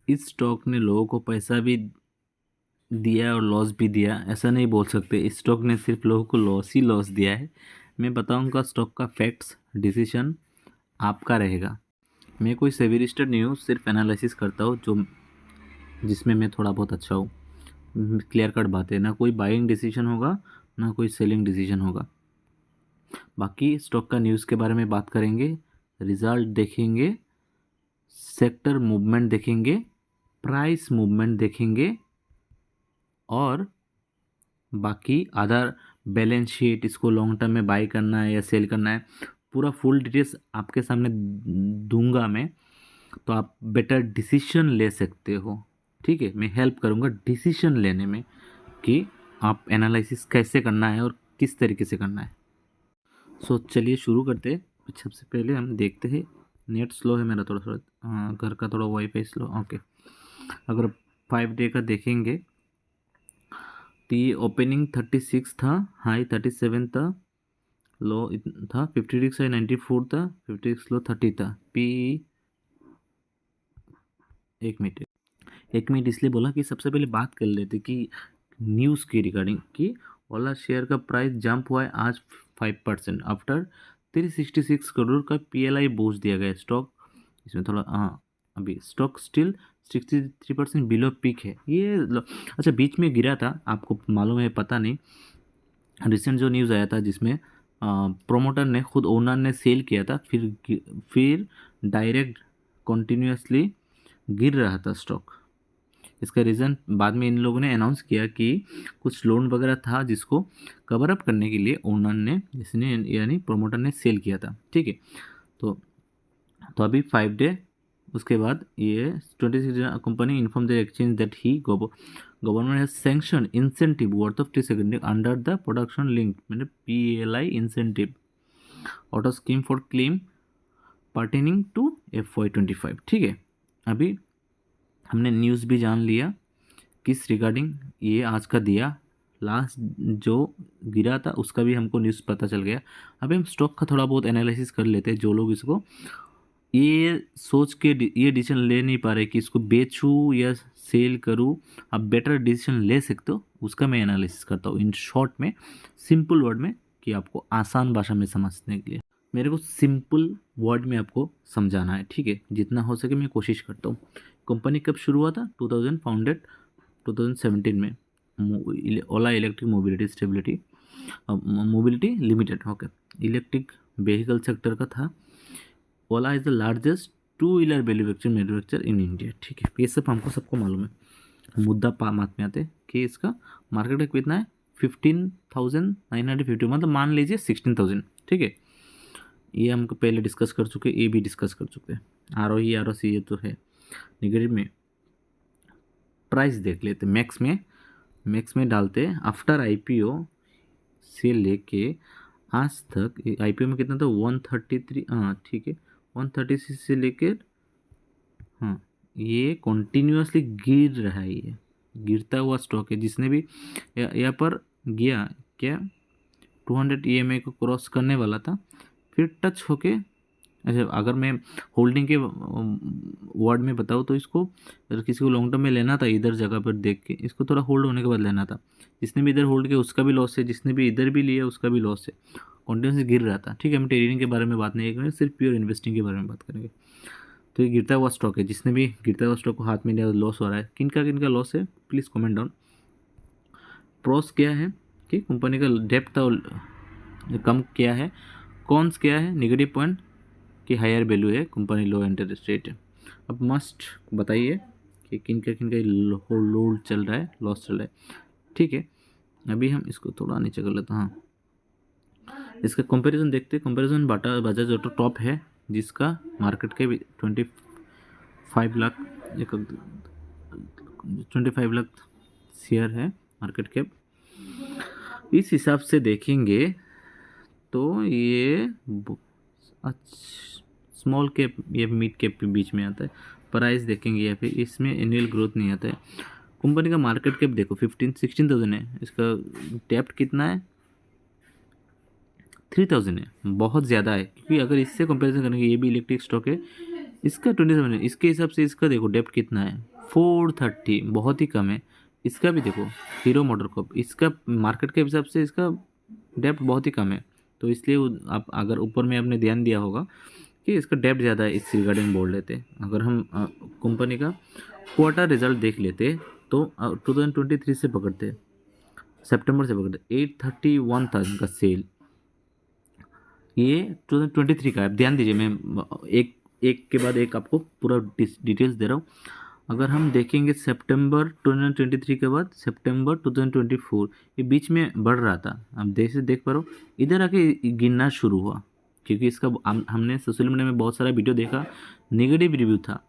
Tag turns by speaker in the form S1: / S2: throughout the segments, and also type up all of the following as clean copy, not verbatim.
S1: इस स्टॉक ने लोगों को पैसा भी दिया और लॉस भी दिया, ऐसा नहीं बोल सकते। इस स्टॉक ने सिर्फ लोगों को लॉस ही लॉस दिया है। मैं बताऊंगा स्टॉक का फैक्ट्स, डिसीजन आपका रहेगा। मैं कोई सेबी रजिस्टर्ड नहीं हूँ, सिर्फ एनालिसिस करता हूँ जो जिसमें मैं थोड़ा बहुत अच्छा हूँ। क्लियर कट बात है, ना कोई बाइंग डिसीजन होगा ना कोई सेलिंग डिसीजन होगा। बाकी स्टॉक का न्यूज़ के बारे में बात करेंगे, रिजल्ट देखेंगे, सेक्टर मूवमेंट देखेंगे, प्राइस मूवमेंट देखेंगे और बाकी अदर बैलेंस शीट, इसको लॉन्ग टर्म में बाई करना है या सेल करना है, पूरा फुल डिटेल्स आपके सामने दूंगा मैं। तो आप बेटर डिसीजन ले सकते हो। ठीक है, मैं हेल्प करूँगा डिसीजन लेने में कि आप एनालिसिस कैसे करना है और किस तरीके से करना है। सो चलिए शुरू करते हैं। सबसे पहले हम देखते हैं, नेट स्लो है मेरा थोड़ा थोड़ा, घर का थोड़ा वाईफाई स्लो। ओके, अगर 5 डे का देखेंगे तो ये ओपनिंग 36 था, हाई 37 था, लो था 56 है, 94 था, 56 लो 30 था। पी एक मिनट इसलिए बोला कि सबसे पहले बात कर लेते कि न्यूज़ की रिगार्डिंग कि ओला शेयर का प्राइस जंप हुआ है आज 5% आफ्टर 366 करोड़ का पीएलआई बूस्ट दिया गया स्टॉक। इसमें थोड़ा अभी स्टॉक स्टिल 63% बिलो पीक है ये। अच्छा, बीच में गिरा था, आपको मालूम है पता नहीं। रिसेंट जो न्यूज़ आया था जिसमें प्रोमोटर ने खुद ओनर ने सेल किया था, फिर डायरेक्ट कंटिन्यूसली गिर रहा था स्टॉक। इसका रीज़न बाद में इन लोगों ने अनाउंस किया कि कुछ लोन वगैरह था जिसको कवर अप करने के लिए ओनर ने, इसने यानी प्रोमोटर ने सेल किया था। ठीक है, तो अभी 5 डे उसके बाद ये 26 company inform the exchange that he government has sanction incentive worth of 3 under the production link मतलब PLI incentive auto scheme for claim pertaining to FY25। ठीक है, अभी हमने न्यूज़ भी जान लिया किस रिगार्डिंग ये आज का दिया, लास्ट जो गिरा था उसका भी हमको न्यूज़ पता चल गया। अभी हम स्टॉक का थोड़ा बहुत एनालिसिस कर लेते हैं। जो लोग इसको ये सोच के ये डिसीजन ले नहीं पा रहे कि इसको बेचूं या सेल करूं, आप बेटर डिसीजन ले सकते हो, उसका मैं एनालिसिस करता हूँ इन शॉर्ट में, सिंपल वर्ड में, कि आपको आसान भाषा में समझने के लिए मेरे को सिंपल वर्ड में आपको समझाना है। ठीक है, जितना हो सके मैं कोशिश करता हूँ। कंपनी कब शुरू हुआ था? 2000 फाउंडेड 2017 में, Ola electric mobility stability mobility limited. Okay, electric vehicle sector का था। Ola is the largest 2 wheeler manufacture in India. ठीक है, ये सब हमको सबको मालूम है। मुद्दा बात में आते हैं कि इसका मार्केट कैप कितना है? 15,950, मतलब मान लीजिए 16,000। ठीक है, ये हमको पहले डिस्कस कर चुके, ये भी डिस्कस कर चुके हैं। ROE ROC ये तो है। निगेटिव में प्राइस देख लेते, मैक्स में डालते आफ्टर IPO से लेके आज तक। IPO में कितना था? 133। हाँ ठीक है, 136 से लेकर, हाँ ये कॉन्टीन्यूसली गिर रहा है, ये गिरता हुआ स्टॉक है। जिसने भी यहाँ पर गया क्या 200 EMA को क्रॉस करने वाला था, फिर टच होके, अच्छा अगर मैं होल्डिंग के वर्ड में बताऊँ तो इसको अगर किसी को लॉन्ग टर्म में लेना था, इधर जगह पर देख के इसको थोड़ा होल्ड होने के बाद लेना था। जिसने भी इधर होल्ड किया उसका भी लॉस है, जिसने भी इधर भी लिया उसका भी लॉस है, कॉन्टिन्यूसली गिर रहा था। ठीक है, हम ट्रेडिंग के बारे में बात नहीं करेंगे, सिर्फ प्योर इन्वेस्टिंग के बारे में बात करेंगे। तो ये गिरता हुआ स्टॉक है, जिसने भी गिरता हुआ स्टॉक को हाथ में लिया लॉस हो रहा है। किन का लॉस है प्लीज़ कमेंट डाउन। प्रोस क्या है कि कंपनी का डेप्थ कम किया है, कॉन्स क्या है निगेटिव पॉइंट कि हायर वैल्यू है, कंपनी लो इंटरेस्ट रेट है। अब मस्ट बताइए कि किन का लोड चल रहा है, लॉस चल रहा है। ठीक है, अभी हम इसको थोड़ा नीचे कर लेते हैं। हाँ, इसका कंपैरिजन देखते हैं। कंपैरिजन बजाज ऑटो टॉप है, जिसका मार्केट के 25 लाख 25 लाख शेयर है मार्केट कैप। इस हिसाब से देखेंगे तो ये स्मॉल कैप या मिड कैप के बीच में आता है। प्राइस देखेंगे या फिर इसमें एनुअल ग्रोथ नहीं आता है। कंपनी का मार्केट कैप देखो 16,000 है, इसका डेप्थ कितना है? 3,000 है, बहुत ज़्यादा है। क्योंकि अगर इससे कंपैरिजन करेंगे, ये भी इलेक्ट्रिक स्टॉक है, इसका 27 है, इसके हिसाब से इसका देखो डेप्थ कितना है 430 बहुत ही कम है। इसका भी देखो हीरो मोटोकॉर्प, इसका मार्केट के हिसाब से इसका डेप्थ बहुत ही कम है, तो इसलिए आप अगर ऊपर में आपने ध्यान दिया होगा कि इसका डेप्थ ज़्यादा है, इस रिगार्डिंग बोल लेते। अगर हम कंपनी का क्वार्टर रिजल्ट देख लेते तो 2023 से पकड़ते, सितंबर से पकड़ते 831,000 का सेल, ये 2023 का है। ध्यान दीजिए, मैं एक एक के बाद एक आपको पूरा डिटेल्स दे रहा हूँ। अगर हम देखेंगे सितंबर 2023 के बाद सितंबर 2024, ये बीच में बढ़ रहा था, आप देख पा रहे हो, इधर आके गिरना शुरू हुआ, क्योंकि इसका हमने सोशल मीडिया में बहुत सारा वीडियो देखा, नेगेटिव रिव्यू था।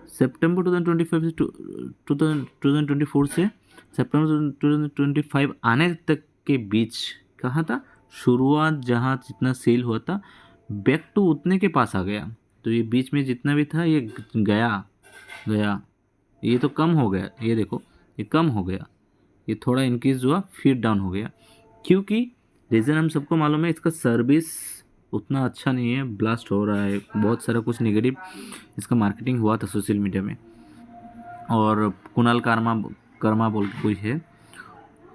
S1: सितंबर 2025 से 2024 से सितंबर 2025 आने तक के बीच कहाँ था शुरुआत, जहाँ जितना सेल हुआ था बैक टू उतने के पास आ गया। तो ये बीच में जितना भी था ये गया, ये तो कम हो गया, ये देखो ये कम हो गया, ये थोड़ा इंक्रीज हुआ फिर डाउन हो गया, क्योंकि रीज़न हम सबको मालूम है, इसका सर्विस उतना अच्छा नहीं है, ब्लास्ट हो रहा है, बहुत सारा कुछ नेगेटिव इसका मार्केटिंग हुआ था सोशल मीडिया में। और कुणाल कर्मा बोल के कोई है,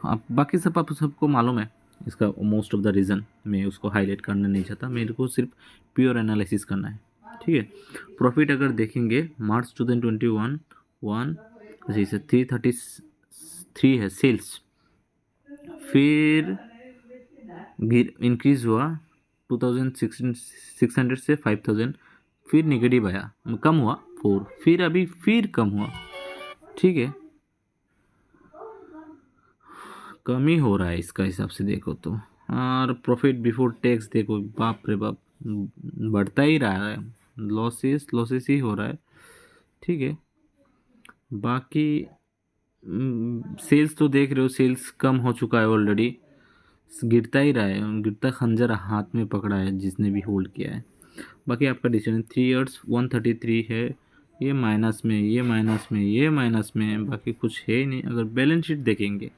S1: आप बाकी सब आप सबको मालूम है इसका मोस्ट ऑफ द रीज़न। मैं उसको हाईलाइट करना नहीं चाहता, मेरे को सिर्फ प्योर एनालिसिस करना है, ठीक है। प्रॉफिट अगर देखेंगे मार्च 2021 जी से 333 है सेल्स, फिर इंक्रीज हुआ 2600 से 5000, फिर नेगेटिव आया, कम हुआ 4, फिर अभी फिर कम हुआ, ठीक है, कम ही हो रहा है इसका हिसाब से देखो तो। और प्रॉफिट बिफोर टैक्स देखो, बाप रे बाप, बढ़ता ही रहा है, लॉसेस ही हो रहा है, ठीक है। बाकी सेल्स तो देख रहे हो, सेल्स कम हो चुका है ऑलरेडी, गिरता ही रहा है, गिरता खंजर हाथ में पकड़ा है जिसने भी होल्ड किया है। बाकी आपका डिसीजन 3 ईयर्स 133 है, ये माइनस में, ये माइनस में, ये माइनस में, बाकी कुछ है ही नहीं। अगर बैलेंस शीट देखेंगे,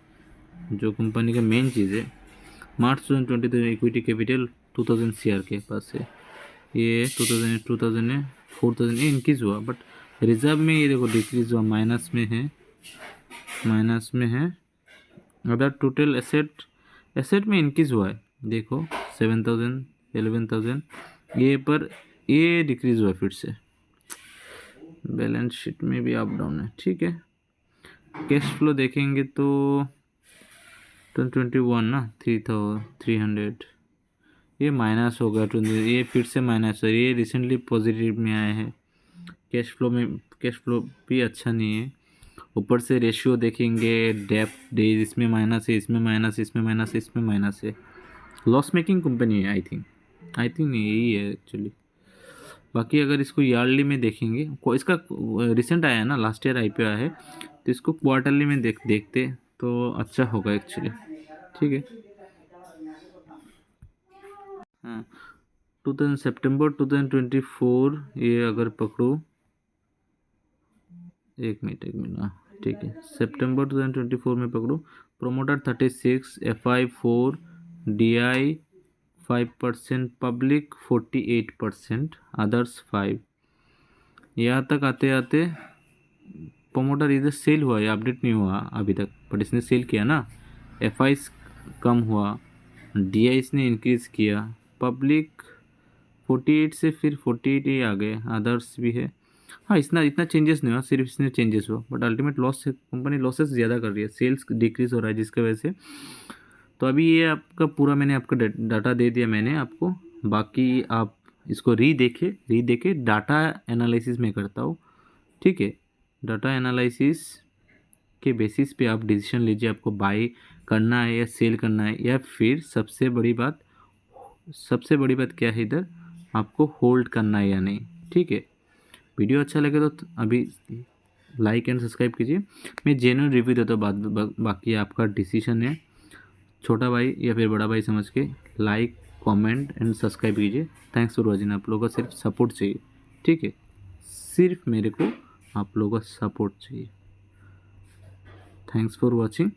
S1: जो कंपनी का मेन चीज़ है, मार्च 2023 इक्विटी कैपिटल 2000 शेयर के पास है, ये 2000 है, 4000 ये इंक्रीज हुआ, बट रिजर्व में ये देखो डिक्रीज हुआ, माइनस में है। अदर टोटल एसेट में इंक्रीज हुआ है, देखो 7000 11,000, ये पर ये डिक्रीज हुआ फिर से, बैलेंस शीट में भी अप डाउन है, ठीक है। कैश फ्लो देखेंगे तो 2021 ना 300, ये माइनस हो गया 20, ये फिर से माइनस है, ये रिसेंटली पॉजिटिव में आए हैं। कैश फ्लो भी अच्छा नहीं है। ऊपर से रेशियो देखेंगे, डेप्थ डेज, इसमें माइनस है, इसमें माइनस है, इसमें माइनस है, इसमें माइनस है। लॉस मेकिंग कंपनी है, आई थिंक नहीं, यही है एक्चुअली। बाकी अगर इसको ईयरली में देखेंगे, इसका रिसेंट आया है ना, लास्ट ईयर IPO आया है, तो इसको क्वार्टरली में देखते तो अच्छा होगा एक्चुअली, ठीक है। हाँ, 2000 सितंबर 2024, ये अगर पकड़ो, एक मिनट, हाँ ठीक है, सितंबर 2024 में पकड़ो, promoter 36, FI 4, DI 5%, public 48%, others 5। यहाँ तक आते आते प्रोमोटर इधर सेल हुआ, या अपडेट नहीं हुआ अभी तक, बट इसने सेल किया ना। FI कम हुआ, DI इसने इंक्रीज़ किया, पब्लिक 48 से फिर 48 ही आ गए, अदर्स भी है। हाँ, इतना चेंजेस नहीं हुआ, सिर्फ इसमें चेंजेस हुआ, but ultimate loss, company losses ज़्यादा कर रही है, सेल्स डिक्रीज़ हो रहा है जिसकी वजह से। तो अभी ये आपका पूरा मैंने आपका डाटा दे दिया मैंने आपको, बाकी आप इसको री देखे डाटा एनालिसिस में करता हूँ, ठीक है। डाटा एनालिसिस के बेसिस पे आप डिसीजन लीजिए, आपको बाय करना है या सेल करना है, या फिर सबसे बड़ी बात क्या है इधर, आपको होल्ड करना है या नहीं, ठीक है। वीडियो अच्छा लगे तो अभी लाइक एंड सब्सक्राइब कीजिए, मैं जेन्युइन रिव्यू देता हूँ, बाकी आपका डिसीजन है, छोटा भाई या फिर बड़ा भाई समझ के लाइक कमेंट एंड सब्सक्राइब कीजिए। थैंक्स फॉर वॉचिंग, आप लोगों का सिर्फ सपोर्ट चाहिए, ठीक है, सिर्फ मेरे को आप लोगों का सपोर्ट चाहिए। Thanks for watching.